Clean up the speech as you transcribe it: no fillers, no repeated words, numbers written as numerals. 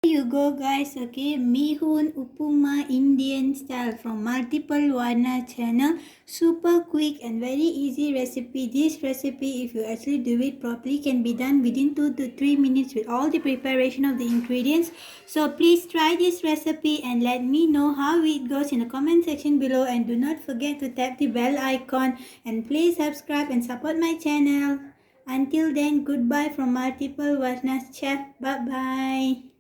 You go guys, okay, Meehoon Upma Indian style from Multiplewarnas channel. Super quick and very easy recipe. This recipe, if you actually do it properly, can be done within 2 to 3 minutes with all the preparation of the ingredients. So please try this recipe and let me know how it goes in the comment section below, and do not forget to tap the bell icon and please subscribe and support my channel. Until then, goodbye from Multiplewarnas chef. Bye bye.